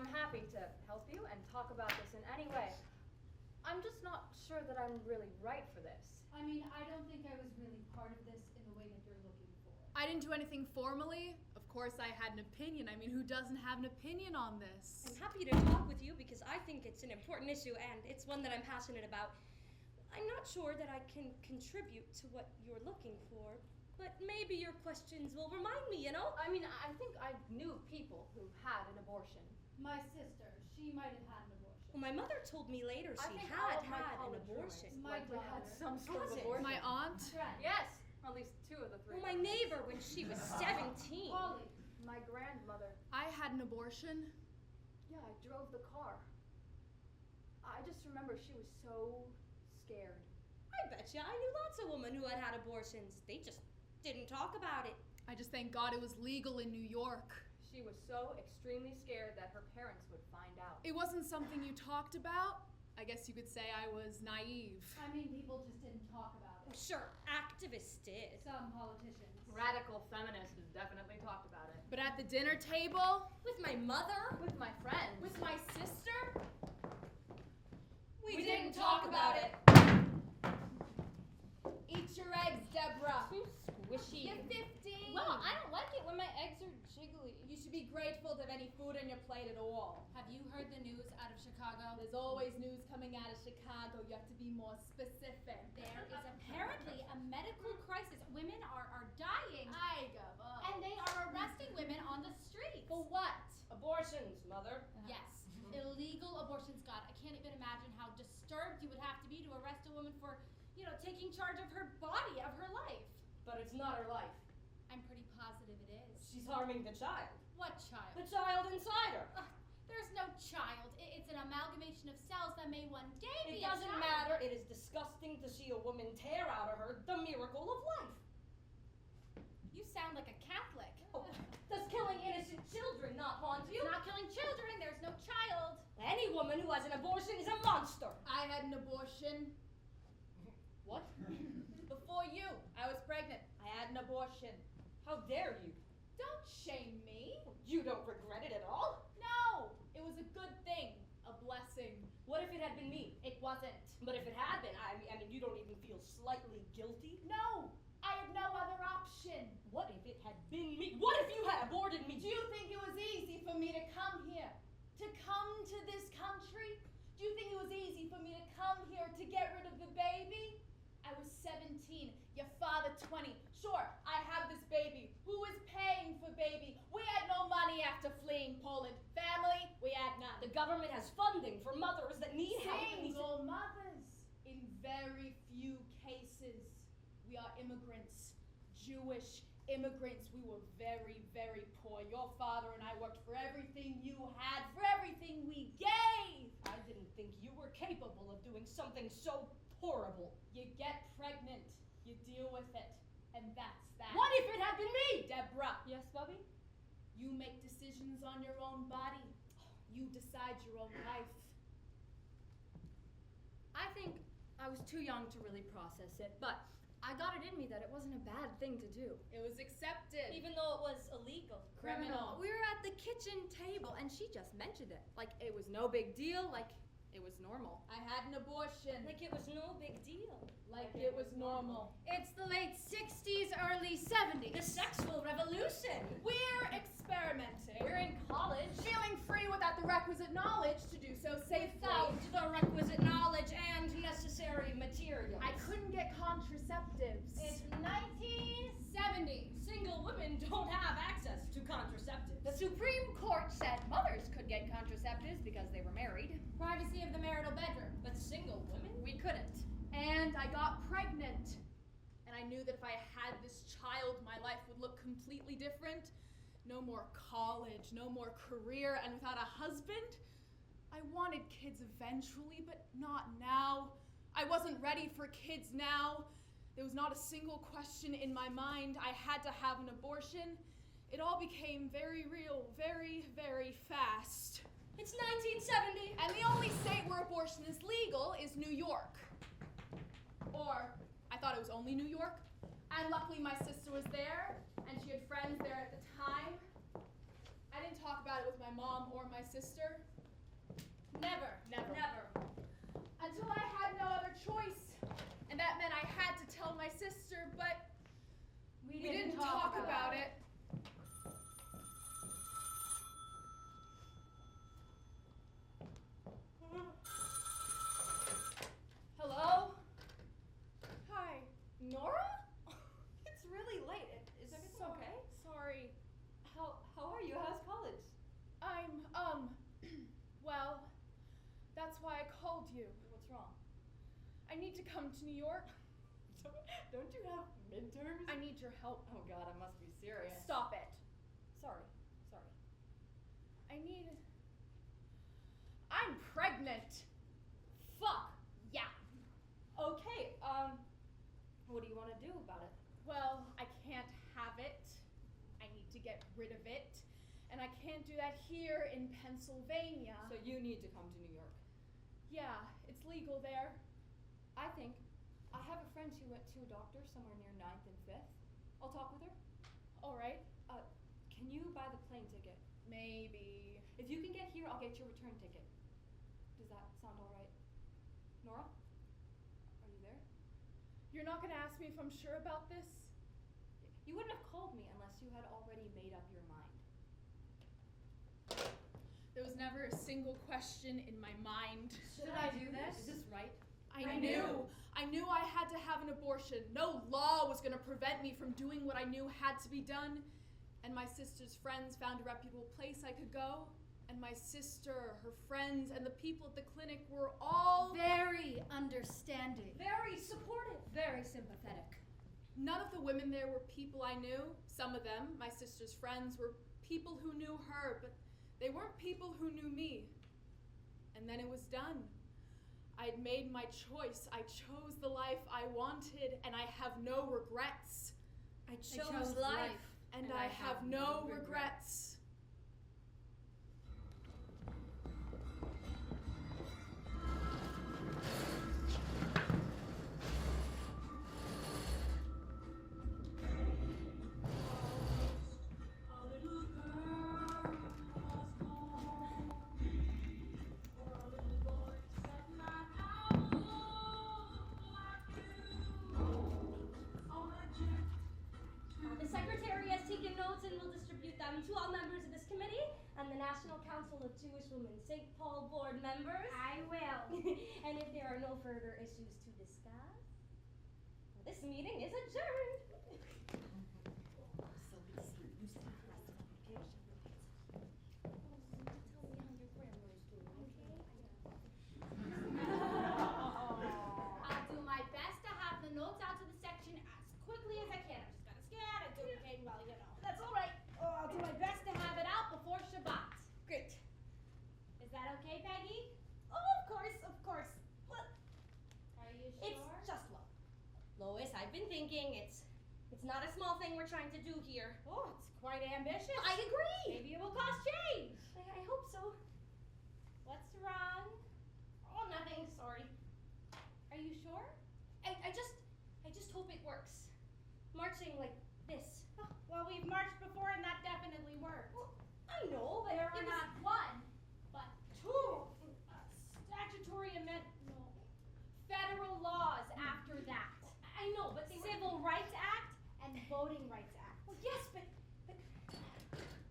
I'm happy to help you and talk about this in any way. I'm just not sure that I'm really right for this. I mean, I don't think I was really part of this in the way that you're looking for. I didn't do anything formally. Of course I had an opinion. I mean, who doesn't have an opinion on this? I'm happy to talk with you because I think it's an important issue and it's one that I'm passionate about. I'm not sure that I can contribute to what you're looking for, but maybe your questions will remind me, you know? I mean, I think I knew people who had an abortion. My sister, she might have had an abortion. Well, my mother told me later I she think had all of my an college abortion. roommates My likely had daughter. some sort of Cousin. abortion. My aunt? Friend. Yes, at least 2 of the 3. Well, my neighbor when she was 17. Polly. My grandmother. I had an abortion. Yeah, I drove the car. I just remember she was so scared. I bet you I knew lots of women who had abortions. They just didn't talk about it. I just thank God it was legal in New York. She was so extremely scared that her parents would find out. It wasn't something you talked about. I guess you could say I was naive. I mean, people just didn't talk about it. Sure, activists did. Some politicians. Radical feminists definitely talked about it. But at the dinner table, With my mother? With my friends. with my sister, We didn't talk about it. eat your eggs, Deborah. Too squishy. You're 15. Well, I don't like it when my eggs are jiggly. You should be grateful to have any food on your plate at all. Have you heard the news out of Chicago? There's always news coming out of Chicago. You have to be more specific. There is apparently a medical crisis. Women are dying. I give up. And they are arresting women on the streets. For what? Abortions, mother. Yes, illegal abortions. God, I can't even imagine how disturbed you would have to be to arrest a woman for, taking charge of her body, of her life. But it's not her life. I'm pretty positive it is. She's harming the child. What child? The child inside her. There's no child. It's an amalgamation of cells that may one day It be a doesn't child. matter. It is disgusting to see a woman tear out of her the miracle of life. You sound like a Catholic. Oh, does killing innocent children not haunt you? It's not killing children. There's no child. Any woman who has an abortion is a monster. I had an abortion. What? Before you, I was pregnant. I had an abortion. How dare you? Don't shame me. You don't regret it at all? No, it was a good thing, a blessing. What if it had been me? It wasn't. But if it had been, I mean, you don't even feel slightly guilty? No, I had no other option. What if it had been me? What if you had aborted me? Do you think it was easy for me to come here? To come to this country? Do you think it was easy for me to come here to get rid of the baby? I was 17, your father 20. Sure, I have this baby. Who is paying for baby? We had no money after fleeing Poland. Family, we had none. The government has funding for mothers that need help. Single mothers. In very few cases. We are immigrants. Jewish immigrants. We were very, very poor. Your father and I worked for everything you had, for everything we gave. I didn't think you were capable of doing something so horrible. You get pregnant. You deal with it. And that's that. What if it had been me? Deborah, Yes, Bubby? you make decisions on your own body. You decide your own life. I think I was too young to really process it, but I got it in me that it wasn't a bad thing to do. It was accepted. Even though it was illegal. Criminal. We were at the kitchen table and she just mentioned it. Like it was no big deal, like it was normal. I had an abortion. Like it was no big deal. Like it was normal. It's the late 60s, early 70s. The sexual revolution. We're experimenting. We're in college. Feeling free without the requisite knowledge to do so safely. Without the requisite knowledge and necessary materials. I couldn't get contraceptives. It's 1970s. Single women don't have access to contraceptives. The Supreme Court said mothers could get contraceptives because they were married. Privacy of the marital bedroom. But single women? We couldn't. And I got pregnant. And I knew that if I had this child, my life would look completely different. No more college, no more career, and without a husband. I wanted kids eventually, but not now. I wasn't ready for kids now. There was not a single question in my mind. I had to have an abortion. It all became very real, very, very fast. It's 1970. And the only state where abortion is legal is New York. Or, I thought it was only New York. And luckily my sister was there, and she had friends there at the time. I didn't talk about it with my mom or my sister? Never. Until I had no other choice. And that meant I had to tell my sister, but we didn't talk about it. Hello? Hi. Nora? It's really late. Is everything okay? Sorry. How are you? How's college? Well, that's why I called you. What's wrong? I need to come to New York. Don't you have midterms? I need your help. Oh God, I must be serious. Stop it. Sorry. I'm pregnant. Fuck. Yeah. Okay. What do you want to do about it? Well, I can't have it. I need to get rid of it. And I can't do that here in Pennsylvania. So you need to come to New York. Yeah, it's legal there. I think. I have a friend who went to a doctor somewhere near 9th and 5th. I'll talk with her. All right. Can you buy the plane ticket? Maybe. If you can get here, I'll get your return ticket. Does that sound all right? Nora? Are you there? You're not gonna ask me if I'm sure about this? You wouldn't have called me unless you had already made up your mind. There was never a single question in my mind. Should I do this? Is this right? I knew I had to have an abortion. No law was gonna prevent me from doing what I knew had to be done. And my sister's friends found a reputable place I could go. And my sister, her friends, and the people at the clinic were all Very understanding. Very supportive. Very sympathetic. None of the women there were people I knew. Some of them, my sister's friends, were people who knew her, but they weren't people who knew me. And then it was done. I had made my choice. I chose the life I wanted, and I have no regrets. I chose life. And I have no regrets. The secretary has taken notes and will distribute them to all members of this committee and the National Council of Jewish Women St. Paul board members. I will. And if there are no further issues to discuss, this meeting is adjourned. I'll do my best to have the notes out to the section as quickly as I can. I'm just gonna scan and duplicate, well, you know. That's all right. I'll do my best to have it out before Shabbat. Great. Is that okay, Peggy? Oh, of course. Well, Are you sure? it's just Lois, I've been thinking it's not a small thing we're trying to do here. Oh, it's quite ambitious. I agree. Maybe it will cost change. I hope so. What's wrong? Oh, nothing. Sorry. Are you sure? I just hope it works. Marching like this. Oh, well, we've marched before and that definitely worked. Well, I know, but There it are was not one, but two statutory federal laws after that. I know, but they were. Civil Rights Act and Voting Rights Act. Well, yes, but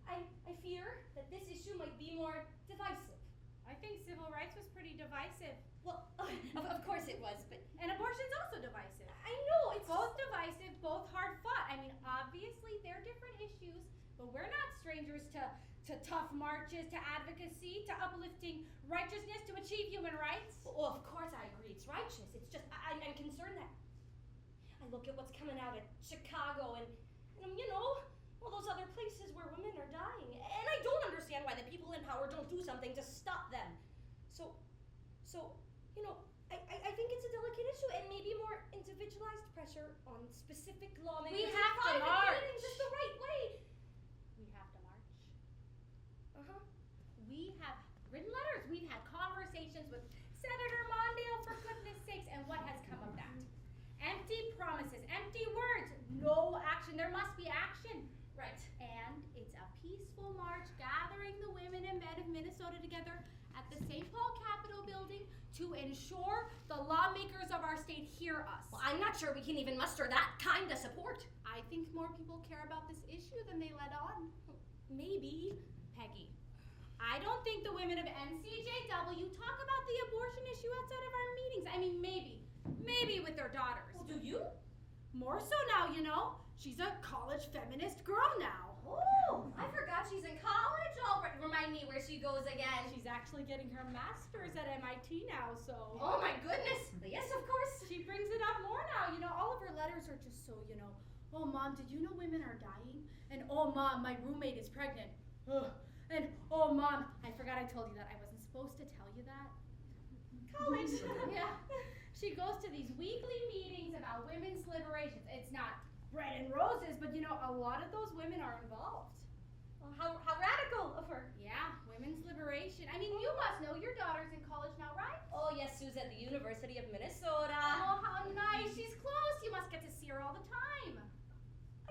I fear that this issue might be more divisive. I think civil rights was pretty divisive. Well, of course it was, but And abortion's also divisive. I know it's Both divisive, both hard fought. I mean, obviously they're different issues, but we're not strangers to tough marches, to advocacy, to uplifting righteousness, to achieve human rights. Well, of course I agree. It's righteous. It's just I'm concerned that I look at what's coming out of Chicago and you know, all those other places where women are dying, and I don't understand why the people in power don't do something to stop them. So you know, I think it's a delicate issue and maybe more individualized pressure on specific lawmakers. We have to and private march. meetings is the right way. We have to march. Uh-huh. We have written letters. We've had conversations with Senator Mondale, for goodness sakes, and what has come of that? Empty promises, empty words, no action. There must be action. Right. And it's a peaceful march gathering the women in and men of Minnesota together at the St. Paul Capitol building to ensure the lawmakers of our state hear us. Well, I'm not sure we can even muster that kind of support. I think more people care about this issue than they let on. Maybe. Peggy, I don't think the women of NCJW talk about the abortion issue outside of our meetings. I mean, maybe with their daughters. Well, do you? More so now, you know. She's a college feminist girl now. Oh, I forgot she's in college already. Remind me where she goes again. She's actually getting her master's at MIT now, so. Oh my goodness. Yes, of course. She brings it up more now. You know, all of her letters are just so, you know, oh, Mom, did you know women are dying? And, oh, Mom, my roommate is pregnant. Ugh. And, oh, Mom, I forgot I told you that. I wasn't supposed to tell you that. College. Yeah. She goes to these weekly meetings about women's liberations. It's not bread and roses, but, you know, a lot of those women are involved. Well, how radical of her. Yeah, women's liberation. I mean, you must know your daughter's in college now, right? Oh, yes, Sue's at the University of Minnesota. Oh, how nice. She's close. You must get to see her all the time.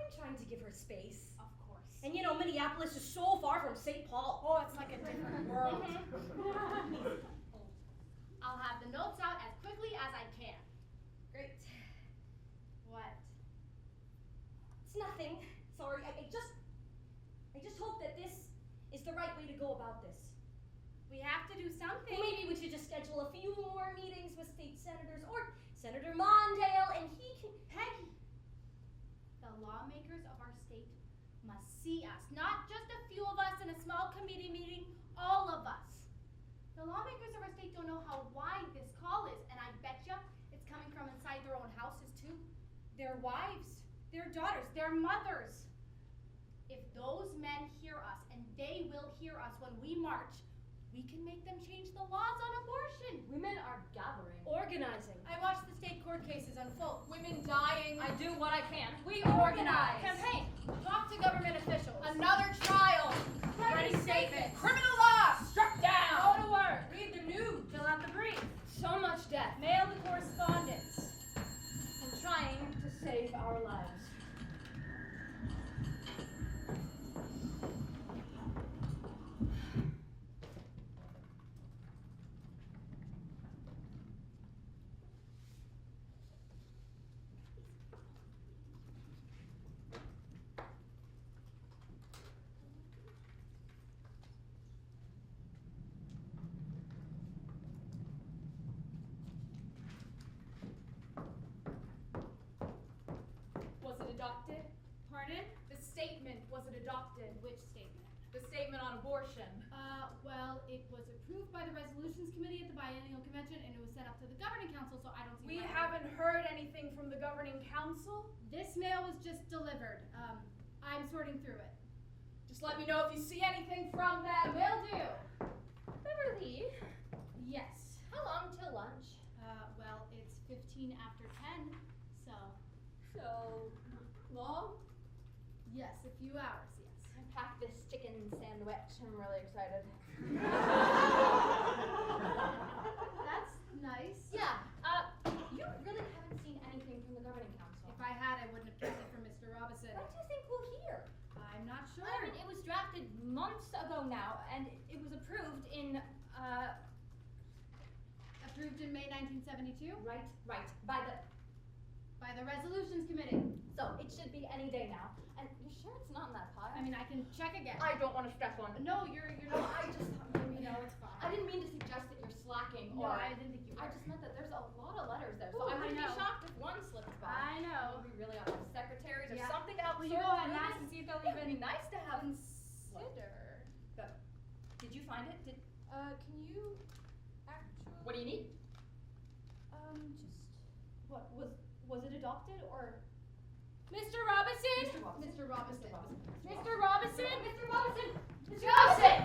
I'm trying to give her space. Of course. And you know, Minneapolis is so far from St. Paul. Oh, it's like a different world. I'll have the notes out as quickly as I can. Great. What? It's nothing. Sorry, I just hope that this is the right way to go about this. We have to do something. Well, maybe we should just schedule a few more meetings with state senators or Senator Mondale, and he can... Peggy, the lawmakers of our state must see us. Not just a few of us in a small committee meeting, all of us. The lawmakers of our state don't know how wide this call is, and I bet you it's coming from inside their own houses too. Their wives, their daughters, their mothers. If those men hear us, and they will hear us when we march, we can make them change the laws on abortion. Women are gathering. Organizing. I watched the state court cases unfold. Women dying. I do what I can. We organize. Campaign. Talk to government officials. Another trial. Ready statements. Criminal law struck down. Go to work. Read the news. Fill out the brief. So much death. Mail the correspondence. I'm trying to save our lives. Was it adopted? Pardon? The statement, was it adopted? Which statement? The statement on abortion. Well, it was approved by the Resolutions Committee at the Biennial Convention, and it was sent up to the Governing Council, so I don't see We why- haven't heard anything from the governing council. This mail was just delivered. I'm sorting through it. Just let me know if you see anything from them. Will do. Beverly, Yes. how long till lunch? Well, it's 15 after 10, so... So long? Yes, a few hours, yes. I packed this chicken sandwich. I'm really excited. That's nice. Yeah. You really haven't seen anything from the governing council. If I had, I wouldn't have kept it from Mr. Robinson. What do you think we'll hear? I'm not sure. I mean, it was drafted months ago now, and it was approved in, Approved in May 1972 right, by the Resolutions Committee. so it should be any day now. And you're sure it's not in that pile? I mean, I can check again. I don't want to stress on it. No, you're No, not. I just thought maybe, No, it's fine. I didn't mean to suggest that you're slacking, No, or I didn't think you were. I just meant that there's a lot of letters there, so Ooh, I I wouldn't be know. shocked if one slipped by. I know. It would be really on the secretaries or Yeah. something to help Will you sort go ahead and through ask and this. see if they'll It would be even nice to have. consider? Did you find it? Can you actually... What do you need? Just... What was it adopted or? Mr. Robinson? Mr. Robinson. Mr. Robinson? Mr. Robinson. Mr. Robinson!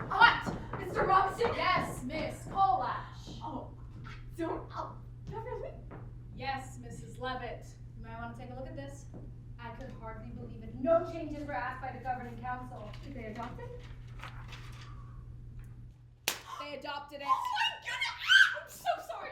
What? Mr. Robinson. Yes, Miss Polash. Oh, Beverly. Yes, Mrs. Levitt. You might want to take a look at this. I could hardly believe it. No changes were asked by the governing council. Did they adopt it? They adopted it. Oh my goodness! I'm so sorry.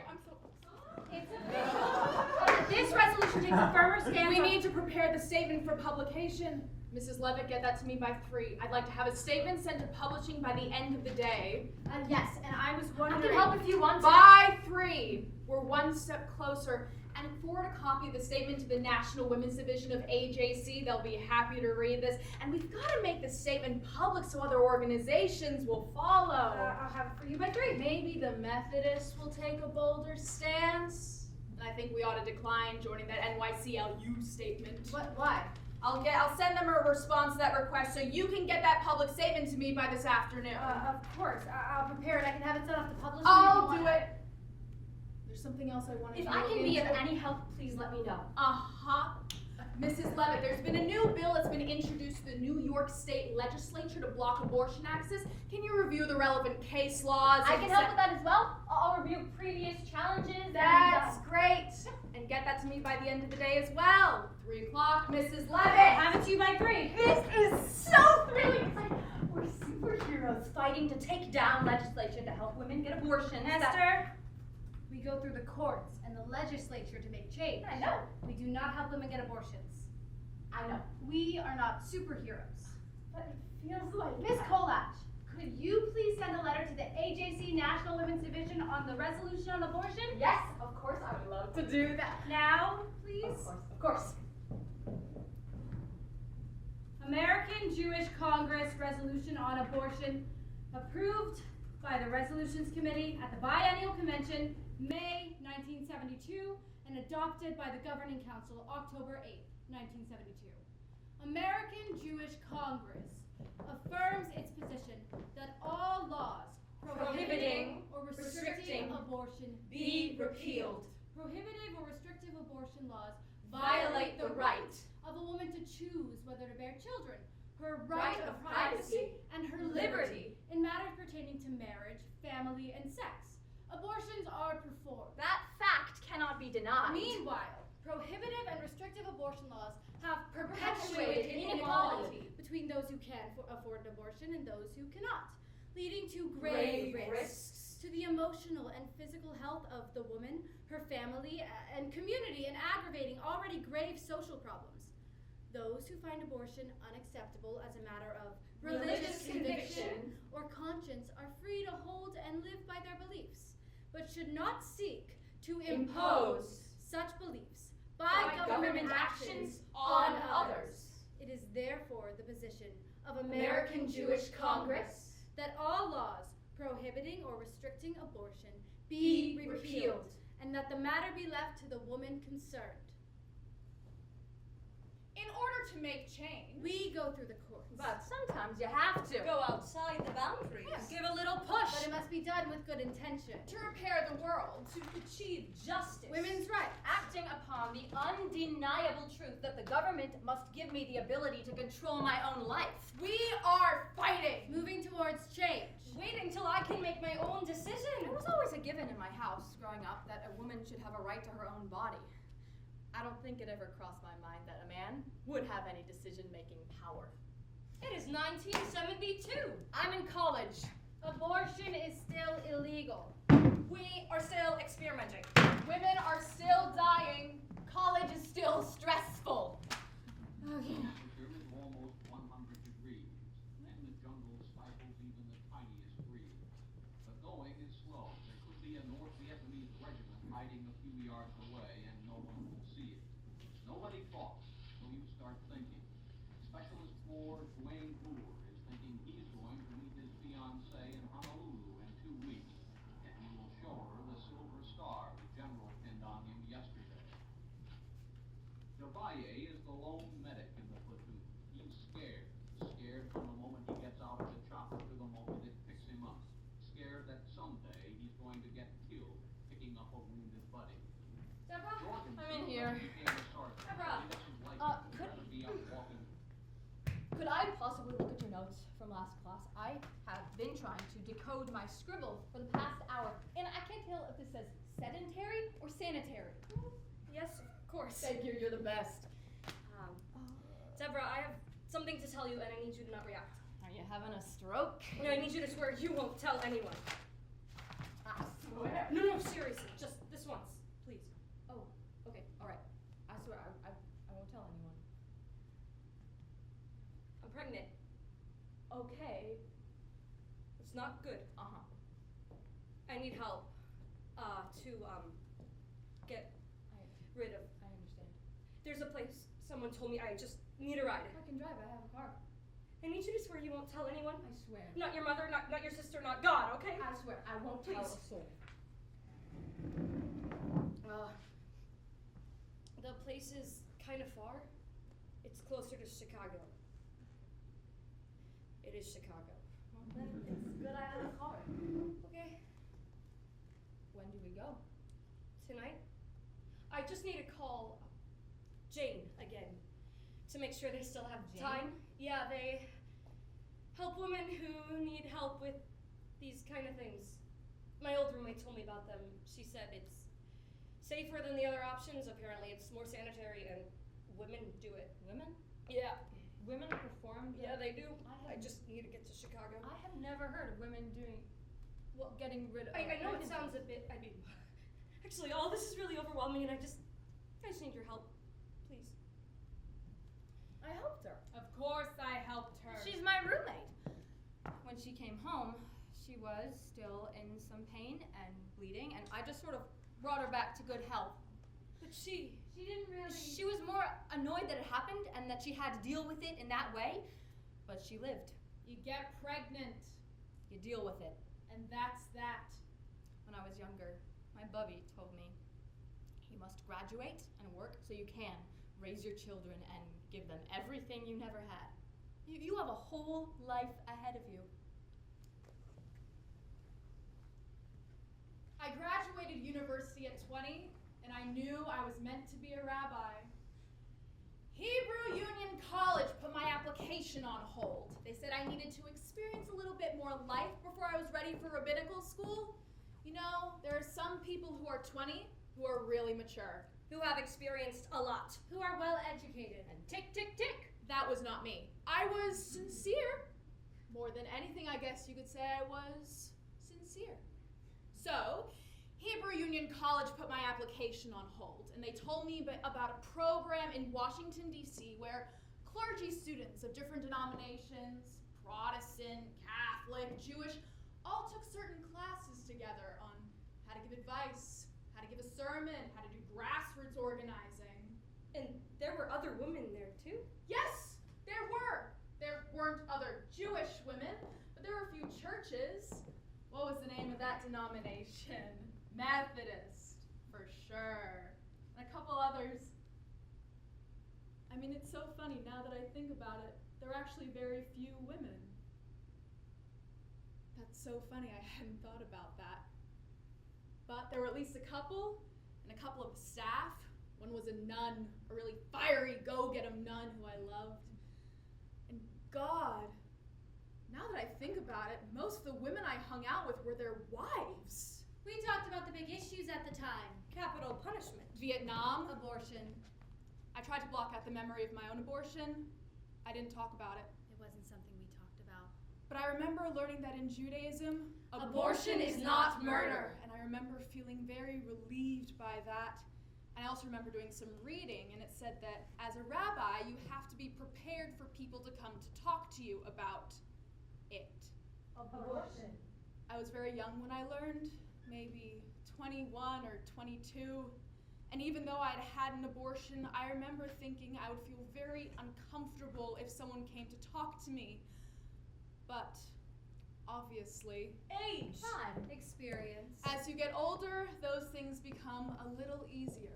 It's official. This resolution takes a firmer stand. We need to prepare the statement for publication. Mrs. Levitt, get that to me by 3. I'd like to have a statement sent to publishing by the end of the day. Yes, and I was I wondering. can help if you want to. By 3. We're one step closer. And forward a copy of the statement to the National Women's Division of AJC. They'll be happy to read this. And we've got to make the statement public so other organizations will follow. I'll have it for you by 3. Maybe the Methodists will take a bolder stance. And I think we ought to decline joining that NYCLU statement. What? Why? I'll send them a response to that request so you can get that public statement to me by this afternoon. Of course. I'll prepare it. I can have it sent off to publishing. I'll do it. There's something else I want to If do. I can be of any help, please let me know. Mrs. Levitt, there's been a new bill that's been introduced to the New York State Legislature to block abortion access. Can you review the relevant case laws? I can help with that as well. I'll review previous challenges. That's great. And get that to me by the end of the day as well. 3 o'clock, Mrs. Levitt. Have it to you by 3. This is so thrilling. It's like we're superheroes fighting to take down legislation to help women get abortions. Esther, we go through the courts and the legislature to make change. I know. We do not help women get abortions. I know. We are not superheroes. But it feels like Miss Kolach, could you please send a letter to the AJC National Women's Division on the resolution on abortion? Yes, of course I would love to do that. Now, please. Of course. American Jewish Congress resolution on abortion approved by the Resolutions Committee at the Biennial Convention, May 1972, and adopted by the Governing Council, October 8, 1972. American Jewish Congress affirms its position that all laws prohibiting or restricting abortion be repealed. Prohibitive or restrictive abortion laws Violate the right of a woman to choose whether to bear children, her right of privacy, and her liberty in matters pertaining to marriage, family, and sex. Abortions are performed. That fact cannot be denied. Meanwhile, prohibitive and restrictive abortion laws have Perpetuated perpetuated inequality between those who can afford an abortion and those who cannot, leading to grave risks to the emotional and physical health of the woman, her family, and community, and aggravating already grave social problems. Those who find abortion unacceptable as a matter of religious conviction or conscience are free to hold and live by their beliefs, but should not seek to impose such beliefs by government actions on others. It is therefore the position of American Jewish Congress that all laws prohibiting or restricting abortion be repealed, and that the matter be left to the woman concerned. In order to make change, We go through the courts. But sometimes you have to. Go outside the boundaries. Yes. Give a little push. But it must be done with good intention. to repair the world, to achieve justice. Women's rights. Acting upon the undeniable truth that the government must give me the ability to control my own life. We are fighting. Moving towards change. Waiting till I can make my own decision. It was always a given in my house growing up that a woman should have a right to her own body. I don't think it ever crossed my mind that a man would have any decision-making power. It is 1972. I'm in college. Abortion is still illegal. We are still experimenting. Women are still dying. College is still stressful. Temperature is almost 100 degrees, and the jungle stifles even the tiniest breeze. But going is slow. There could be a North Vietnamese regiment hiding a few yards away, and no one will see it. Nobody talks, so you start thinking. Specialist 4 Dwayne Brewer is thinking he's going to meet his fiancée in Honolulu in 2 weeks, and he will show her the silver star the general pinned on him yesterday. Devalle is the lone medic in the platoon. He's scared. Scared from the moment he gets out of the chopper to the moment it picks him up. Scared that someday he's going to get killed picking up a wounded buddy. Deborah? Jorgensen I'm in here. became a sergeant. Deborah. He doesn't like Uh, to could- be out walking. Could I possibly look at your notes from last class? I have been trying to decode my scribble for the past hour, and I can't tell if this says sedentary or sanitary. Yes, of course. Thank you, you're the best. Deborah, I have something to tell you, and I need you to not react. Are you having a stroke? No, I need you to swear you won't tell anyone. I swear. No, seriously, just this once, please. Oh, okay, all right. I swear I won't tell anyone. pregnant. Okay. It's not good. Uh-huh. I need help to get rid of. I understand. There's a place someone told me I just need a ride. I can drive. I have a car. I need you to swear you won't tell anyone. I swear. Not your mother, not your sister, not God, okay? I swear. I won't tell a Please. soul. The place is kind of far. It's closer to Chicago. It is Chicago. Well, then it's good I have a car. Okay. When do we go? Tonight? I just need to call Jane again to make sure they still have Jane? time. Yeah, they help women who need help with these kind of things. My old roommate told me about them. She said it's safer than the other options. Apparently it's more sanitary and women do it. Women? Yeah. Women perform? Yeah, they do. I I just need to get to Chicago. I have never heard of women doing, well, getting rid of. I know it pregnancy. sounds a bit, actually all this is really overwhelming and I just need your help. Please. I helped her. Of course I helped her. She's my roommate. When she came home, she was still in some pain and bleeding, and I just sort of brought her back to good health. But she didn't really. She was more annoyed that it happened and that she had to deal with it in that way, but she lived. You get pregnant, You deal with it. and that's that. When I was younger, my bubby told me, you must graduate and work so you can raise your children and give them everything you never had. You have a whole life ahead of you. I graduated university at 20, and I knew I was meant to be a rabbi. Hebrew Union College put my application on hold. They said I needed to experience a little bit more life before I was ready for rabbinical school. You know, there are some people who are 20 who are really mature. who have experienced a lot. Who are well educated. And tick, tick, tick. That was not me. I was sincere. More than anything, I guess you could say I was sincere. So, Hebrew Union College put my application on hold, and they told me about a program in Washington, D.C., where clergy students of different denominations, Protestant, Catholic, Jewish, all took certain classes together on how to give advice, how to give a sermon, how to do grassroots organizing. And there were other women there too? Yes, there were. There weren't other Jewish women, but there were a few churches. What was the name of that denomination? Methodist, for sure. And a couple others. I mean, it's so funny now that I think about it. There are actually very few women. That's so funny, I hadn't thought about that. But there were at least a couple, and a couple of staff. One was a nun, a really fiery go-get-em nun who I loved. And God, now that I think about it, most of the women I hung out with were their wives. We talked about the big issues at the time. Capital punishment. Vietnam. Abortion. I tried to block out the memory of my own abortion. I didn't talk about it. It wasn't something we talked about. But I remember learning that in Judaism, Abortion is not murder. And I remember feeling very relieved by that. And I also remember doing some reading, and it said that as a rabbi, you have to be prepared for people to come to talk to you about it. Abortion. I was very young when I learned, maybe 21 or 22. And even though I'd had an abortion, I remember thinking I would feel very uncomfortable if someone came to talk to me. But obviously, Age. Time. Experience. as you get older, those things become a little easier.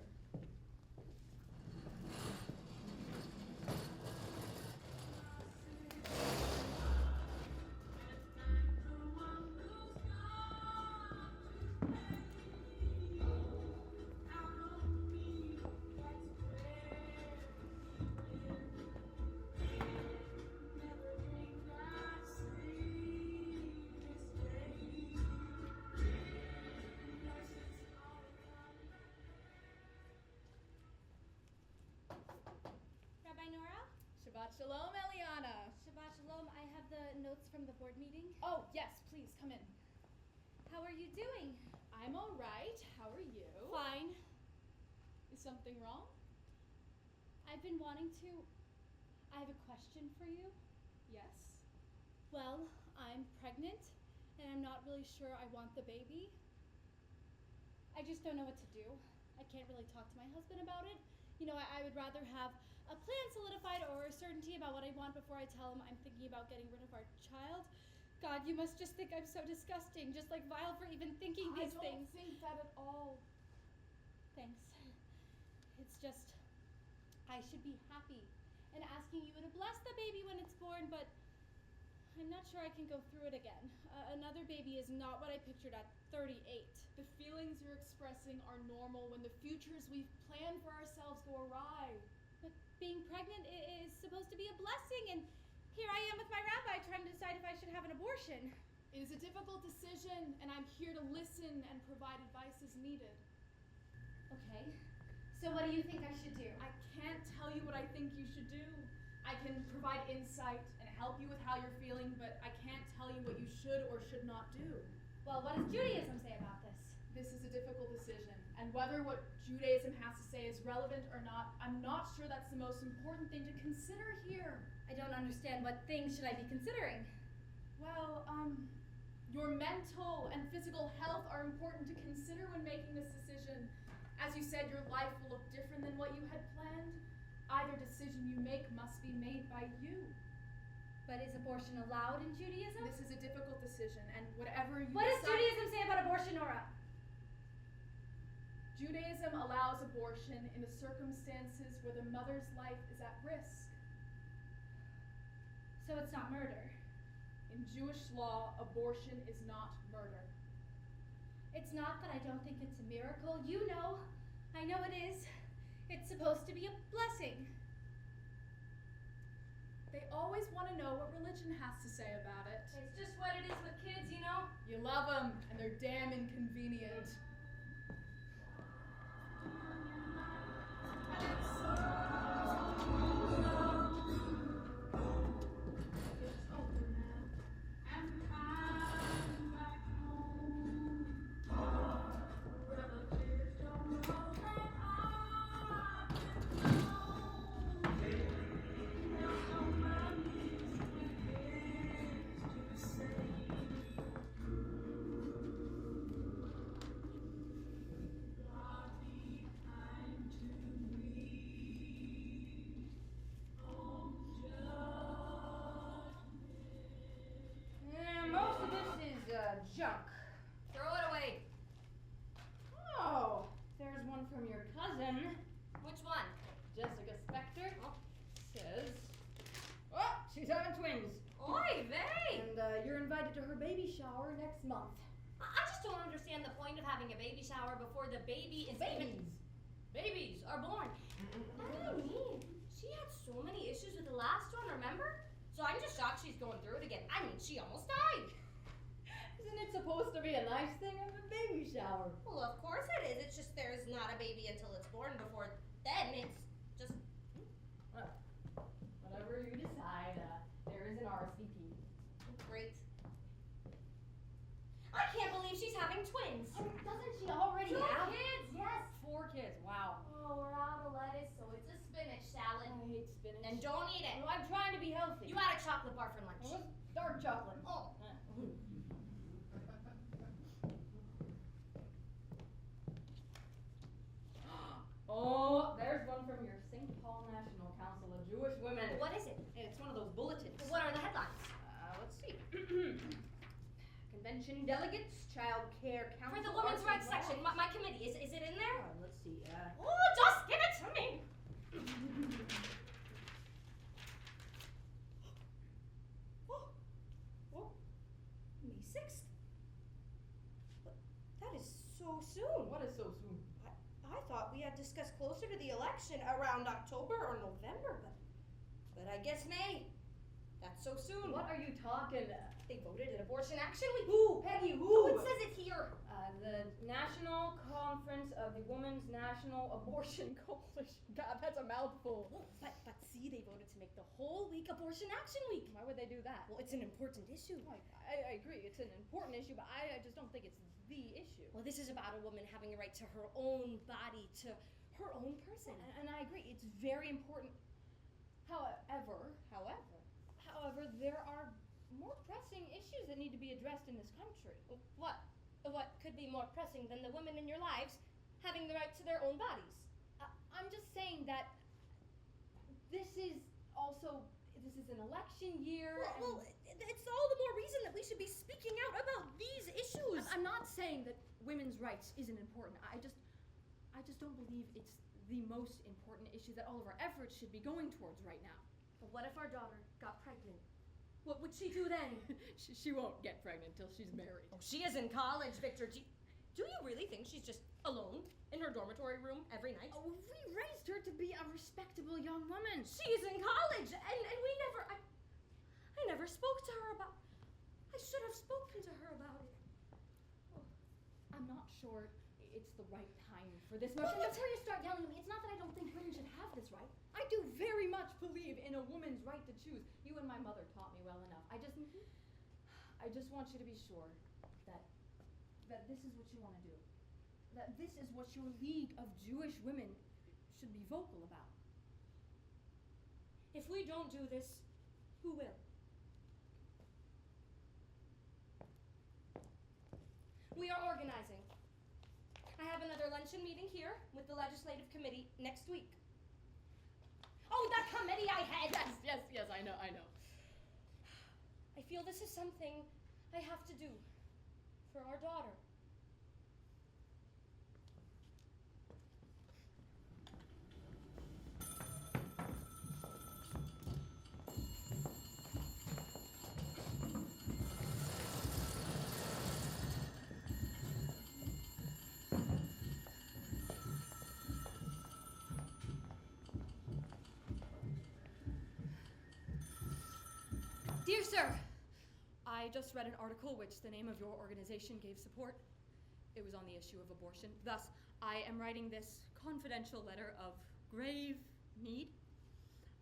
Rabbi Nora? Shabbat Shalom, Eliana. Shabbat Shalom. I have the notes from the board meeting. Oh, yes, please, come in. How are you doing? I'm all right. How are you? Fine. Is something wrong? I've been wanting to. I have a question for you. Yes? Well, I'm pregnant, and I'm not really sure I want the baby. I just don't know what to do. I can't really talk to my husband about it. You know, I would rather have a plan solidified or a certainty about what I want before I tell him I'm thinking about getting rid of our child. God, you must just think I'm so disgusting, just like vile for even thinking these things. I don't think that at all. Thanks. It's just, I should be happy and asking you to bless the baby when it's born, but I'm not sure I can go through it again. Another baby is not what I pictured at 38. The feelings you're expressing are normal when the futures we've planned for ourselves go awry. But being pregnant is supposed to be a blessing, and here I am with my rabbi trying to decide if I should have an abortion. It is a difficult decision, and I'm here to listen and provide advice as needed. Okay, so what do you think I should do? I can't tell you what I think you should do. I can provide insight and help you with how you're feeling, but I can't tell you what you should or should not do. Well, what does Judaism say about this? This is a difficult decision, and whether what Judaism has to say is relevant or not, I'm not sure that's the most important thing to consider here. I don't understand. What things should I be considering? Well, your mental and physical health are important to consider when making this decision. As you said, your life will look different than what you had planned. Either decision you make must be made by you. But is abortion allowed in Judaism? This is a difficult decision, and whatever you What does decide... Judaism say about abortion, Nora? Judaism allows abortion in the circumstances where the mother's life is at risk. So it's not murder. In Jewish law, abortion is not murder. It's not that I don't think it's a miracle. You know. I know it is. It's supposed to be a blessing. They always want to know what religion has to say about it. It's just what it is with kids, you know? You love them, and they're damn inconvenient. Most of this is junk. Throw it away. Oh, there's one from your cousin, Which one? Jessica Spektor. Oh. Says, oh, she's having twins. Oy vey! And you're invited to her baby shower next month. I just don't understand the point of having a baby shower before the baby is even... Babies are born. I mean, she had so many issues with the last one, remember? So I'm just shocked she's going through it again. I mean, she almost died. Isn't it supposed to be a nice thing of a baby shower? Well, of course it is. It's just there's not a baby until it's born. Before then, it's just... Well, whatever you decide, there is an RSVP. Great. I can't believe she's having twins. Oh, doesn't she already Two have? kids? Yes. 4 kids, wow. Oh, we're out of lettuce, so it's a spinach salad. I hate spinach. Then don't eat it. Well, I'm trying to be healthy. You had a chocolate bar for lunch. Well, dark chocolate. Oh. Oh, there's one from your St. Paul National Council of Jewish Women. What is it? It's one of those bulletins. What are the headlines? Let's see. Convention delegates, child care council. For the women's arts and rights section, laws. my committee, is it in there? Let's see. Oh, just give it to me! Oh, May 6th? But that is so soon. What is so soon? I thought we had discussed closer to the election around October or November, but I guess May. That's so soon. What are you talking? They voted at Abortion Action Week. Who? Peggy, who? Oh, it says it here. The National Conference of the Women's National Abortion Coalition. God, that's a mouthful. Oh, but see, they voted to make the whole week Abortion Action Week. Why would they do that? Well, it's an important issue. I agree, it's an important issue, but I just don't think it's the issue. Well, this is about a woman having a right to her own body, to her own person. And I agree, it's very important. However, there are more pressing issues that need to be addressed in this country. What? What could be more pressing than the women in your lives having the right to their own bodies? I'm just saying that this is an election year. Well, it's all the more reason that we should be speaking out about these issues. I'm not saying that women's rights isn't important. I just don't believe it's the most important issue that all of our efforts should be going towards right now. But what if our daughter got pregnant? What would she do then? She won't get pregnant till she's married. Oh, she is in college, Victor. Do you really think she's just alone in her dormitory room every night? Oh, we raised her to be a respectable young woman. She's in college, and we never... I never spoke to her about... I should have spoken to her about it. I'm not sure it's the right time for this motion. Before you start yelling at me, it's not that I don't think women should have this right. I do very much believe in a woman's right to choose. You and my mother taught me well enough. I just want you to be sure that this is what you want to do. That this is what your League of Jewish Women should be vocal about. If we don't do this, who will? We are organizing. I have another luncheon meeting here with the legislative committee next week. Oh, that committee I had! Yes, I know. I feel this is something I have to do for our daughter. Dear Sir, I just read an article which the name of your organization gave support. It was on the issue of abortion. Thus, I am writing this confidential letter of grave need.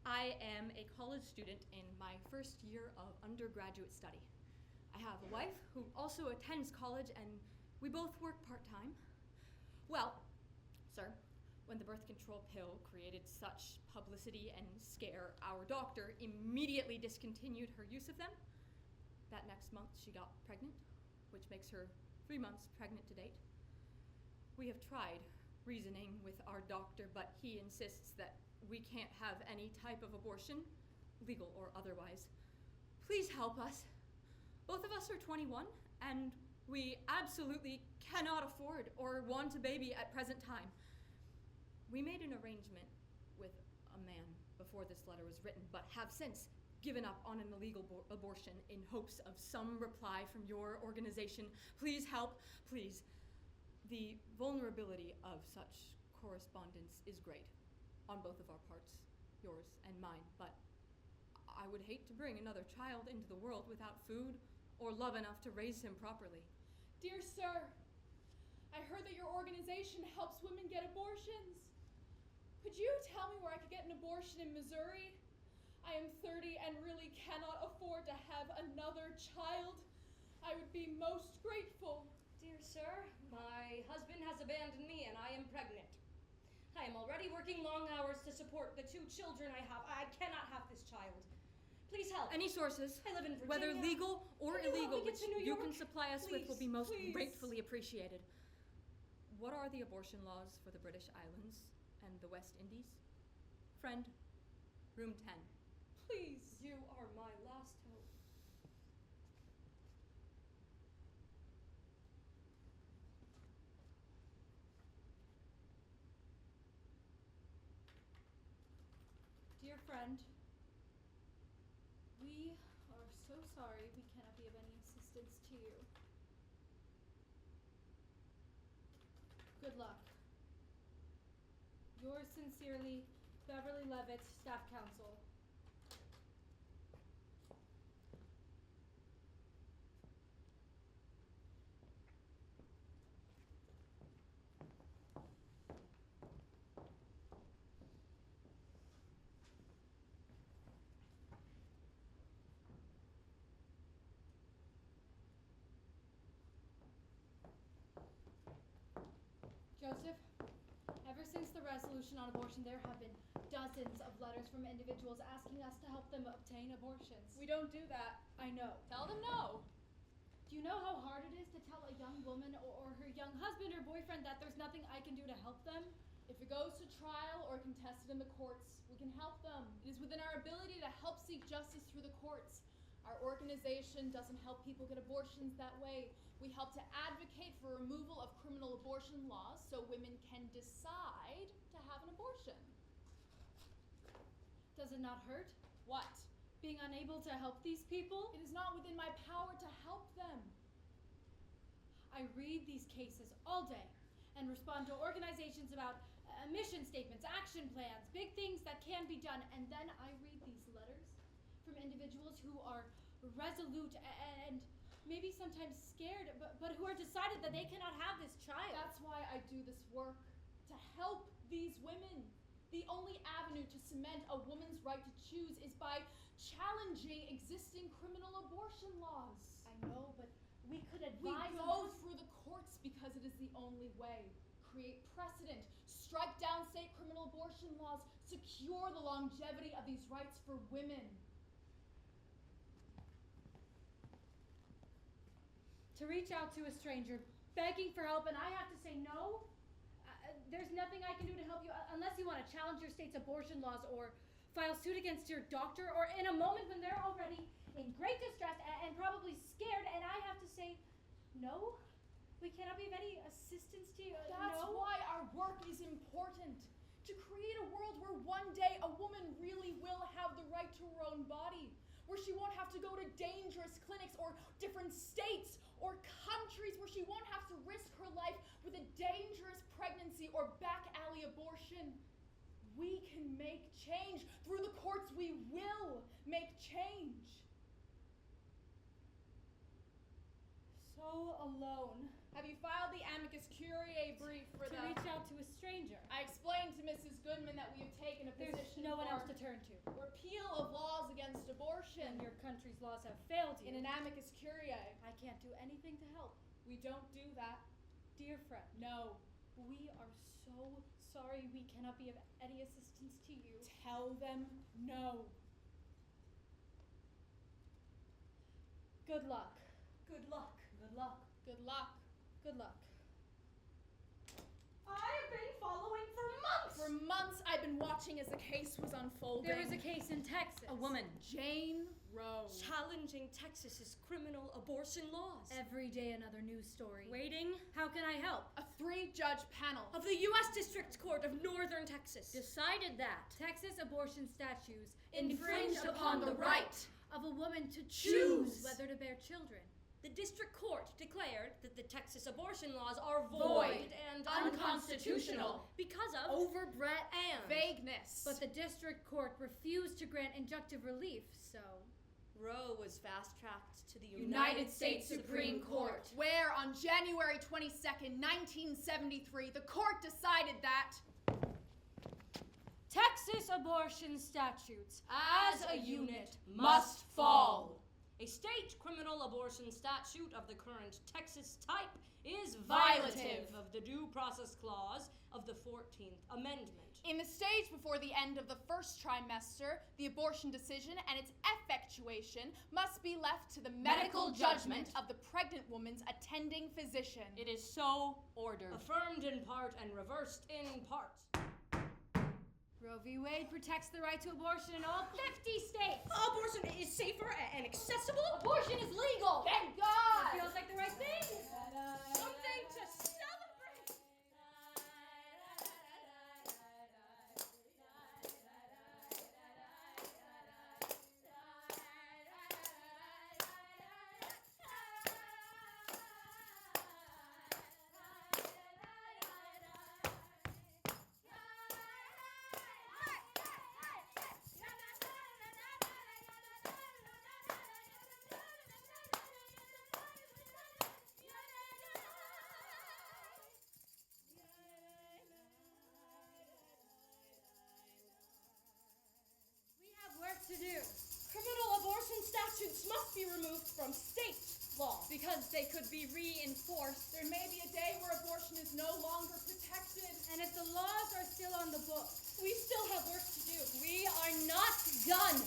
I am a college student in my first year of undergraduate study. I have a wife who also attends college, and we both work part-time. Well, sir, when the birth control pill created such publicity and scare, our doctor immediately discontinued her use of them. That next month she got pregnant, which makes her 3 months pregnant to date. We have tried reasoning with our doctor, but he insists that we can't have any type of abortion, legal or otherwise. Please help us. Both of us are 21, and we absolutely cannot afford or want a baby at present time. We made an arrangement with a man before this letter was written, but have since given up on an illegal abortion in hopes of some reply from your organization. Please help, please. The vulnerability of such correspondence is great on both of our parts, yours and mine, but I would hate to bring another child into the world without food or love enough to raise him properly. Dear sir, I heard that your organization helps women get abortions. Could you tell me where I could get an abortion in Missouri? I am 30 and really cannot afford to have another child. I would be most grateful. Dear sir, my husband has abandoned me and I am pregnant. I am already working long hours to support the 2 children I have. I cannot have this child. Please help. Any sources, I live in Virginia. whether legal or Can you illegal, help me which get to New you York? can supply us with, will be Please, most please. gratefully appreciated. What are the abortion laws for the British Islands and the West Indies? Friend, room 10. Please. You are my last hope. Dear friend, we are so sorry we cannot be of any assistance to you. Good luck. Yours sincerely, Beverly Levitt, Staff Counsel. Joseph, ever since the resolution on abortion, there have been dozens of letters from individuals asking us to help them obtain abortions. We don't do that. I know. Tell them no. Do you know how hard it is to tell a young woman or her young husband or boyfriend that there's nothing I can do to help them? If it goes to trial or contested in the courts, we can help them. It is within our ability to help seek justice through the courts. Our organization doesn't help people get abortions that way. We help to advocate for removal of criminal abortion laws so women can decide to have an abortion. Does it not hurt? What? Being unable to help these people? It is not within my power to help them. I read these cases all day and respond to organizations about mission statements, action plans, big things that can be done, and then I read these letters from individuals who are resolute and maybe sometimes scared, but who are decided that they cannot have this child. That's why I do this work, to help these women. The only avenue to cement a woman's right to choose is by challenging existing criminal abortion laws. I know, but we could We advise go through the courts because it is the only way. Create precedent, strike down state criminal abortion laws, secure the longevity of these rights for women. to reach out to a stranger, begging for help, and I have to say no? There's nothing I can do to help you unless you want to challenge your state's abortion laws or file suit against your doctor, or in a moment when they're already in great distress and probably scared, and I have to say no? We cannot be of any assistance to you. That's no? why our work is important. To create a world where one day a woman really will have the right to her own body, where she won't have to go to dangerous clinics or different states or countries, where she won't have to risk her life with a dangerous pregnancy or back alley abortion. We can make change. Through the courts, we will make change. So alone. Have you filed the amicus curiae brief for To reach out to a stranger. I explained to Mrs. Goodman that we have taken a There's position no one for else to turn to. repeal of laws against abortion. And your country's laws have failed you. In an amicus curiae. I can't do anything to help. We don't do that. Dear friend, No. we are so sorry we cannot be of any assistance to you. Tell them no. Good luck. Good luck. Good luck. Good luck. Good luck. I've been following for months! For months, I've been watching as the case was unfolding. There was a case in Texas. A woman. Jane Roe. Challenging Texas's criminal abortion laws. Every day another news story. Waiting How can I help? A 3-judge panel. of the U.S. District Court of Northern Texas. Decided that. Texas abortion statutes Infringe upon the right of a woman to choose choose whether to bear children. The district court declared that the Texas abortion laws are Void, and unconstitutional, because of overbreadth, and vagueness. But the district court refused to grant injunctive relief, so Roe was fast-tracked to the United States Supreme Court, where on January 22nd, 1973, the court decided that Texas abortion statutes as a unit must fall. A state criminal abortion statute of the current Texas type is violative of the Due Process Clause of the 14th Amendment. in the stage before the end of the first trimester, the abortion decision and its effectuation must be left to the medical judgment of the pregnant woman's attending physician. It is so ordered. Affirmed in part and reversed in part. Roe v. Wade protects the right to abortion in all 50 states. Abortion is safer and accessible. Abortion is legal. Thank God! It feels like the right thing. Something to celebrate. We have work to do. Criminal abortion statutes must be removed from state law. Because they could be reinforced. There may be a day where abortion is no longer protected. And if the laws are still on the books, We still have work to do. do. We are not done.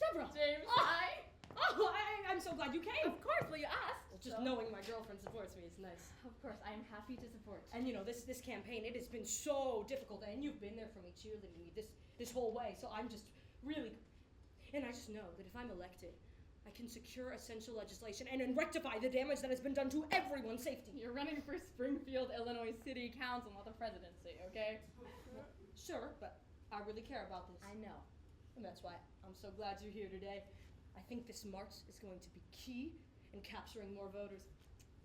Deborah! James, Oh. hi. Oh, I'm so glad you came. Of course, well, you asked. Well, just knowing my girlfriend supports me is nice. Of course, I am happy to support. And you know, this campaign, it has been so difficult, and you've been there for me, cheerleading me this whole way, so I'm just really, and I just know that if I'm elected, I can secure essential legislation and then rectify the damage that has been done to everyone's safety. You're running for Springfield, Illinois City Council, not the presidency, okay? Sure, but I really care about this. I know. And that's why I'm so glad you're here today. I think this march is going to be key in capturing more voters.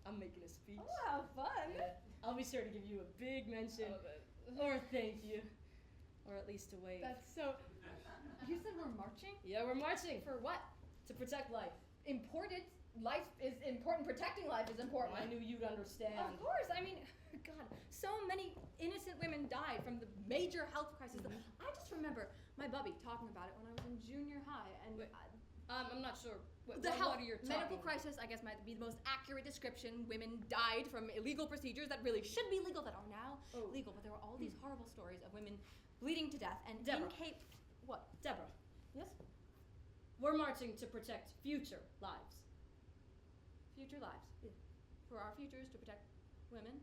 I'm making a speech. Oh, how fun. I'll be sure to give you a big mention, or a thank you, or at least a wave. That's so... You said we're marching? Yeah, we're marching For what? to protect life. Important. Life is important. Protecting life is important. I knew you'd understand. Of course. I mean, God, so many innocent women died from the major health crisis. I just remember my bubby talking about it when I was in junior high, and I'm not sure. What health are you talking medical crisis, I guess, might be the most accurate description. Women died from illegal procedures that really should be legal, that are now legal. But there were all these horrible stories of women bleeding to death. And Deborah. What? Deborah, Yes? we're marching to protect future lives. Future lives. Yeah. For our futures, to protect women.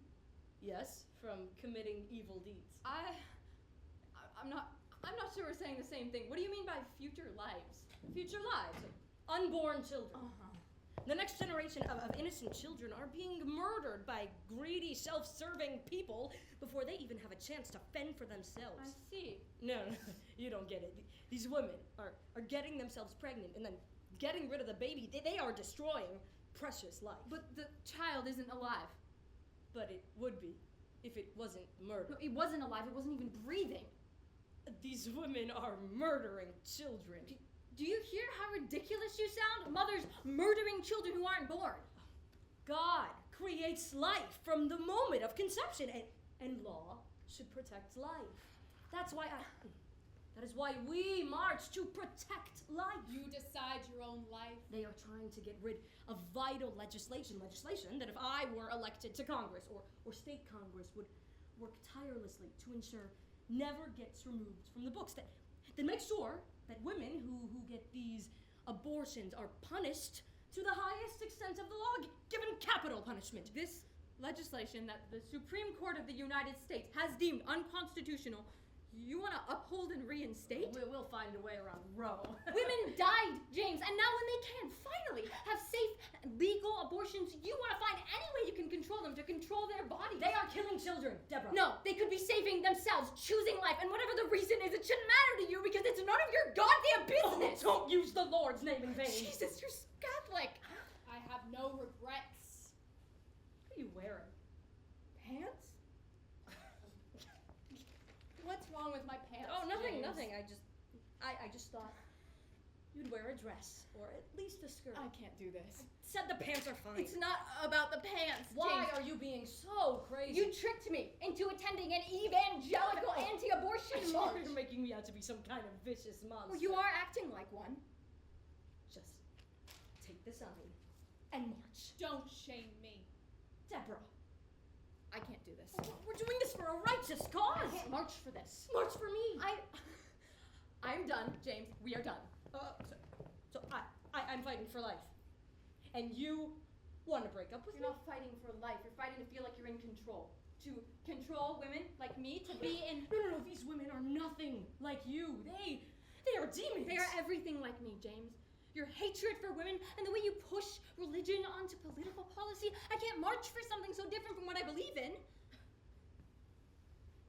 Yes, from committing evil deeds. I'm not sure we're saying the same thing. What do you mean by future lives? Future lives. Unborn children. Uh-huh. The next generation of innocent children are being murdered by greedy, self-serving people before they even have a chance to fend for themselves. I see. No, you don't get it. These women are getting themselves pregnant and then getting rid of the baby. They are destroying precious life. But the child isn't alive. But it would be if it wasn't murder. No, it wasn't alive. It wasn't even breathing. These women are murdering children. Do you hear how ridiculous you sound? Mothers murdering children who aren't born. God creates life from the moment of conception, and law should protect life. That is why we march to protect life. You decide your own life. They are trying to get rid of vital legislation that if I were elected to Congress or state Congress would work tirelessly to ensure never gets removed from the books, that make sure that women who get these abortions are punished to the highest extent of the law, given capital punishment. This legislation that the Supreme Court of the United States has deemed unconstitutional, you want to uphold and reinstate? We'll find a way around Roe. Women died, James, and now when they can finally have safe, legal abortions, you want to find any way you can control them to control their bodies. They are killing children, Deborah. No, they could be saving themselves, choosing life, and whatever the reason is, it shouldn't matter to you because it's none of your goddamn business. Oh, don't use the Lord's name in vain. Jesus, you're so Catholic. I have no regrets. What are you wearing? Pants? What's wrong with my pants? Oh, nothing. James? I just thought you'd wear a dress or at least a skirt. I can't do this. Said the pants are fine. It's not about the pants, Why James. are you being so crazy? You tricked me into attending an evangelical anti-abortion march. You're making me out to be some kind of vicious monster. Well, you are acting like one. Just take the sign and march. Don't shame me. Deborah, I can't do this. we're doing this for a righteous cause. I can't march for this. March for me. I'm done, James. We are done. So I'm fighting for life. And you want to break up with You're me? not fighting for life. You're fighting to feel like you're in control. To control women like me, to be in... No. These women are nothing like you. They are demons. They are everything like me, James. Your hatred for women and the way you push religion onto political policy. I can't march for something so different from what I believe in.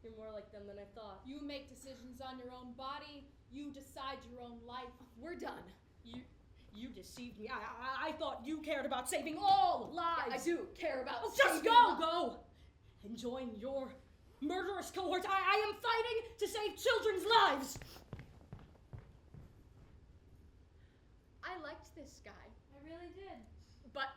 You're more like them than I thought. You make decisions on your own body. You decide your own life. We're done. You deceived me. I thought you cared about saving all lives. I do care about Just go! And join your murderous cohort. I am fighting to save children's lives. I liked this guy. I really did. But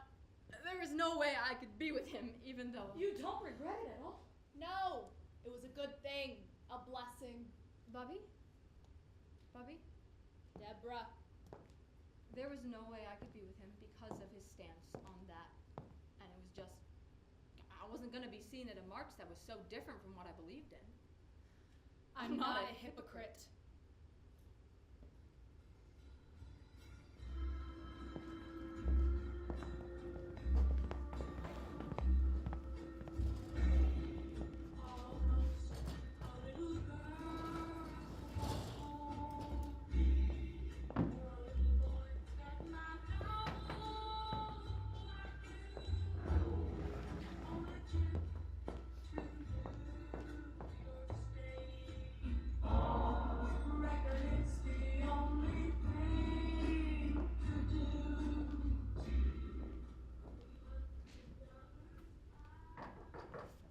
there was no way I could be with him, even though... You don't regret it at all? No, it was a good thing, a blessing. Bubby? Deborah. There was no way I could be with him because of his stance on that. And it was just... I wasn't going to be seen at a march that was so different from what I believed in. I'm not a hypocrite.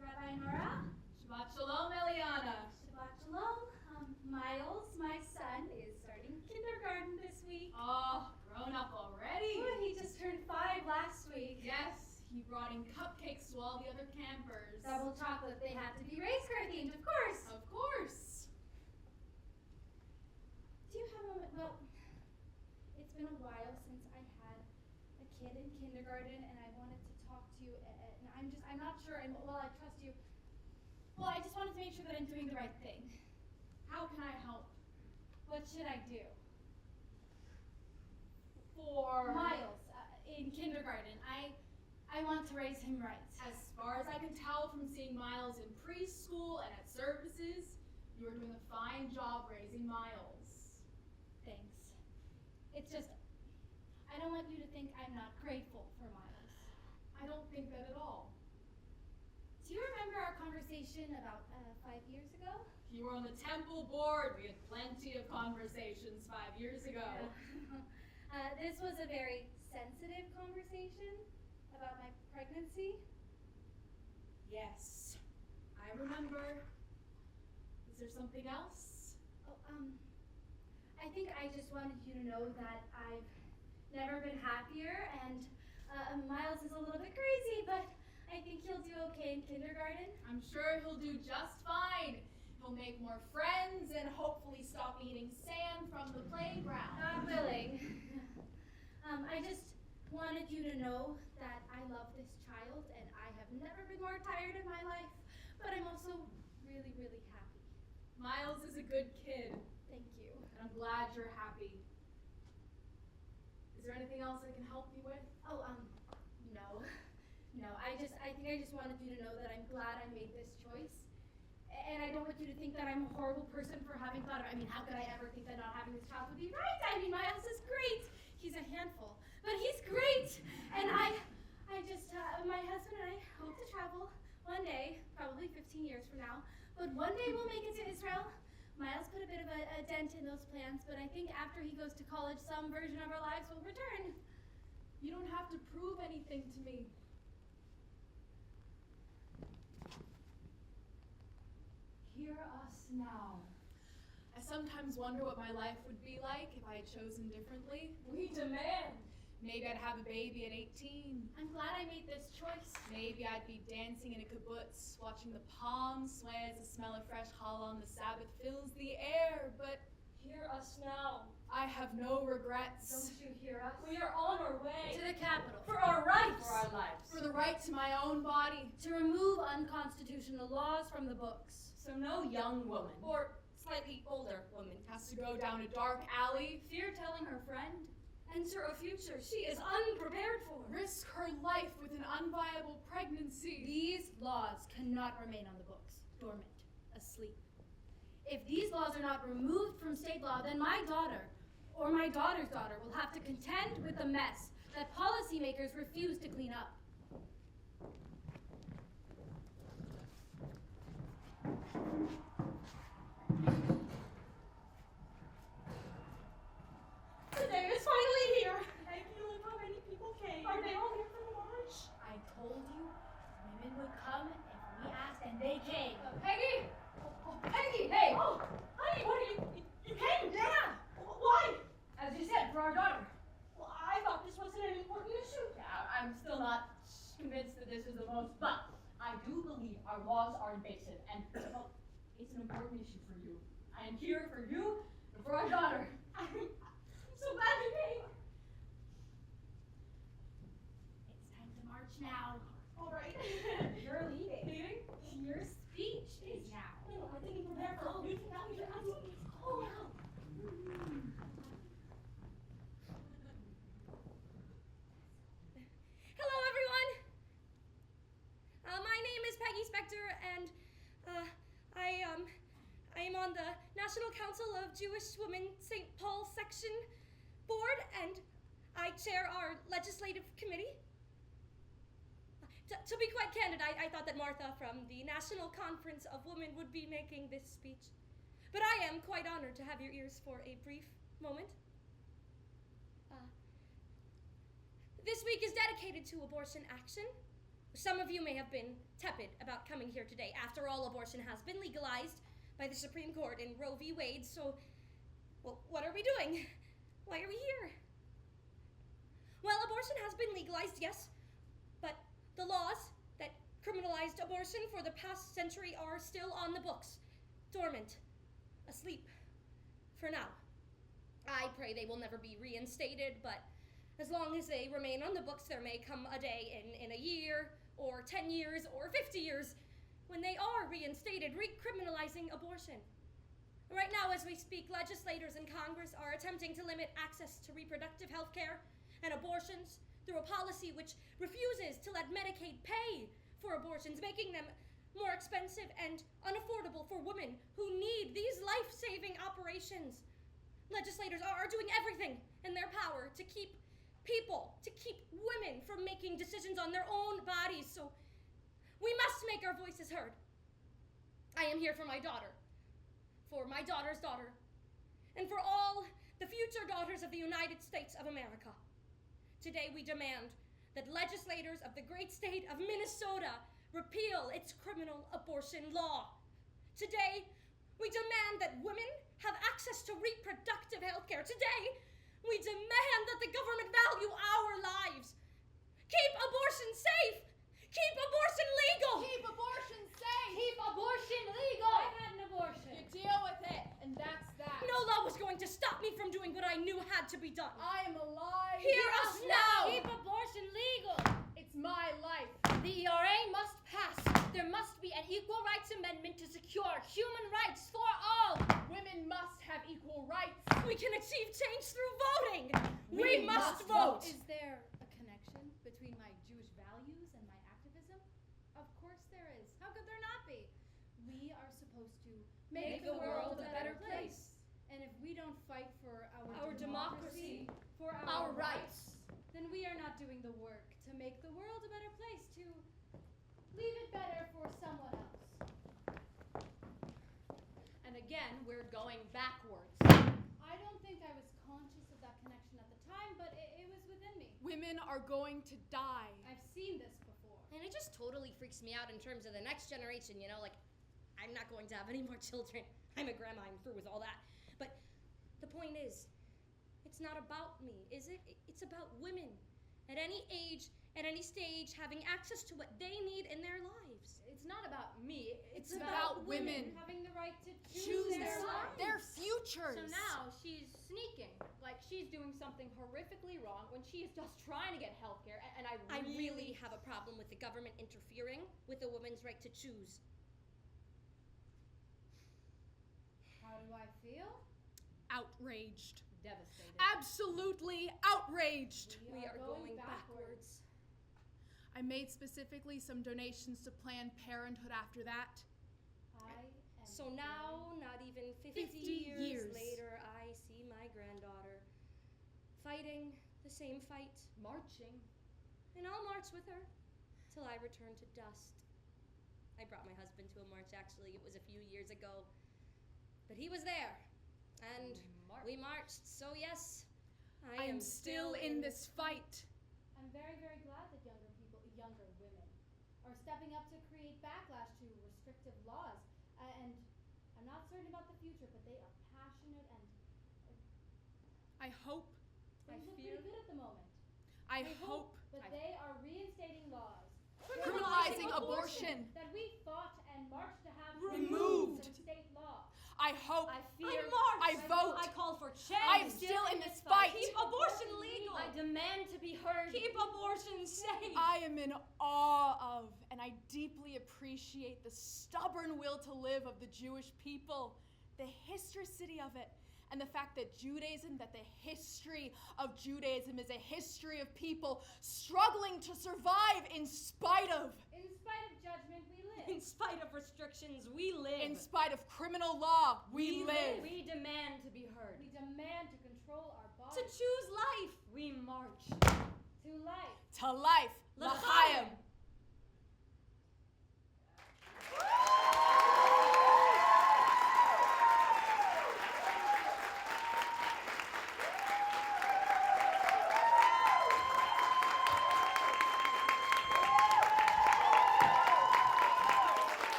Rabbi Nora? Shabbat shalom, Eliana. Shabbat shalom. Miles, my son, is starting kindergarten this week. Oh, grown up already. Ooh, he just turned 5 last week. Yes, he brought in cupcakes to all the other campers. Double chocolate, they have to be race car themed, of course. Of course. Do you have a moment? Well, it's been a while since I had a kid in kindergarten, and I wanted to talk to you, and I'm not sure, and while I trust you, well, I just wanted to make sure that I'm doing the right thing. How can I help? What should I do? For Miles, in kindergarten, I want to raise him right. As far as I can tell from seeing Miles in preschool and at services, you are doing a fine job raising Miles. Thanks. It's just, I don't want you to think I'm not grateful for Miles. I don't think that at all. Do you remember our conversation about 5 years ago? You were on the temple board. We had plenty of conversations 5 years ago. Yeah. This was a very sensitive conversation about my pregnancy. Yes, I remember. Is there something else? Oh, I think I just wanted you to know that I've never been happier, and Miles is a little bit crazy, but I think he'll do okay in kindergarten. I'm sure he'll do just fine. He'll make more friends and hopefully stop eating sand from the playground. God willing. I just wanted you to know that I love this child, and I have never been more tired in my life, but I'm also really, really happy. Miles is a good kid, Thank you. and I'm glad you're happy. Is there anything else I can help you with? Oh, no. No, I think I just wanted you to know that I'm glad I made this choice. And I don't want you to think that I'm a horrible person for having thought of it. I mean, how could I ever think that not having this child would be right? I mean, Miles is great. He's a handful, but he's great. And I just, my husband and I hope to travel one day, probably 15 years from now, but one day we'll make it to Israel. Miles put a bit of a dent in those plans, but I think after he goes to college, some version of our lives will return. You don't have to prove anything to me. Hear us now. I sometimes wonder what my life would be like if I had chosen differently. We demand. Maybe I'd have a baby at 18. I'm glad I made this choice. Maybe I'd be dancing in a kibbutz, watching the palms sway as the smell of fresh challah on the Sabbath fills the air, but Hear us now. I have no regrets. Don't you hear us? We are on our way. To the capital. For our rights. For our lives. For the right to my own body. To remove unconstitutional laws from the books. So no young woman Or slightly older woman Has to go down a dark alley, fear telling her friend. enter a future she is unprepared for. risk her life with an unviable pregnancy. These laws cannot remain on the books, dormant, asleep. If these laws are not removed from state law, then my daughter, or my daughter's daughter will have to contend with the mess that policymakers refuse to clean up. The day is finally here. I feel like how many people came. Are they all here for the march? I told you women would come if we asked, and they came. Peggy! Oh, Peggy, hey! Oh, honey, what are you? You came? Yeah. Why? As you said, for our daughter. Well, I thought this wasn't an important issue. Yeah, I'm still not convinced that this is the most, but I do believe our laws are invasive, and well, it's an important issue for you. I am here for you and for our daughter. I'm so glad you came. It's time to march now. All right. You're leaving. Leaving? Your speech is now. No, I didn't prepare for you. Oh, wow. Hello, everyone. My name is Peggy Spektor, and I am on the National Council of Jewish Women St. Paul Section Board, and I chair our legislative committee. To be quite candid, I thought that Martha from the National Conference of Women would be making this speech. But I am quite honored to have your ears for a brief moment. This week is dedicated to abortion action. Some of you may have been tepid about coming here today. After all, abortion has been legalized by the Supreme Court in Roe v. Wade, so, well, what are we doing? Why are we here? Well, abortion has been legalized, yes, but the laws that criminalized abortion for the past century are still on the books, dormant, asleep, for now. I pray they will never be reinstated, but as long as they remain on the books, there may come a day in a year, or 10 years, or 50 years, when they are reinstated, recriminalizing abortion. Right now, as we speak, legislators in Congress are attempting to limit access to reproductive health care and abortions through a policy which refuses to let Medicaid pay for abortions, making them more expensive and unaffordable for women who need these life-saving operations. Legislators are doing everything in their power to keep women from making decisions on their own bodies, so we must make our voices heard. I am here for my daughter, for my daughter's daughter, and for all the future daughters of the United States of America. Today we demand that legislators of the great state of Minnesota repeal its criminal abortion law. Today we demand that women have access to reproductive health care. Today we demand that the government value our lives. Keep abortion safe. Keep abortion legal. Keep abortion safe. Keep abortion legal. I had an abortion. You deal with it, and that's that. No law was going to stop me from doing what I knew had to be done. I am alive. Hear us now. Keep abortion legal. It's my life. The ERA must pass. There must be an equal rights amendment to secure human rights for all. Women must have equal rights. We can achieve change through voting. We must vote. Is there a connection between my Jewish values and my activism? Of course there is. How could there not be? We are supposed to make the world a better place. And if we don't fight for our democracy, for our rights, then we are not doing the work to make the world a better place, to leave it better for someone else. And again, we're going backwards. I don't think I was conscious of that connection at the time, but it was within me. Women are going to die. I've seen this before. And it just totally freaks me out in terms of the next generation, you know, like, I'm not going to have any more children. I'm a grandma, I'm through with all that. But the point is, it's not about me, is it? It's about women. At any age, at any stage, having access to what they need in their lives. It's not about me. It's about about women. Having the right to Choose their lives. their futures. So now she's sneaking, like she's doing something horrifically wrong when she is just trying to get health care, and I really have a problem with the government interfering with a woman's right to choose. How do I feel? Outraged. devastated. Absolutely outraged. We are going backwards. I made specifically some donations to Planned Parenthood after that. So now, not even 50 years later, I see my granddaughter fighting the same fight. Marching. And I'll march with her till I return to dust. I brought my husband to a march, actually. It was a few years ago. But he was there. And we marched. So yes, I am still in this fight. I'm very, very glad that younger women, are stepping up to create backlash to restrictive laws. And I'm not certain about the future, but they are passionate and I hope. things look pretty good at the moment. I hope. That they are reinstating laws. Criminalizing abortion. That we fought and marched to have Removed. from state law. I hope. I fear. I vote. I call for change. I am still in this fight. Keep abortion legal. I demand to be heard. Keep abortion safe. I am in awe of, and I deeply appreciate the stubborn will to live of the Jewish people, the historicity of it, and the fact that the history of Judaism is a history of people struggling to survive in spite of judgment, we live. In spite of restrictions, we live. In spite of criminal law, we live. We demand to be heard. We demand to control our To bodies. choose life, we march. To life. To life, l'chaim.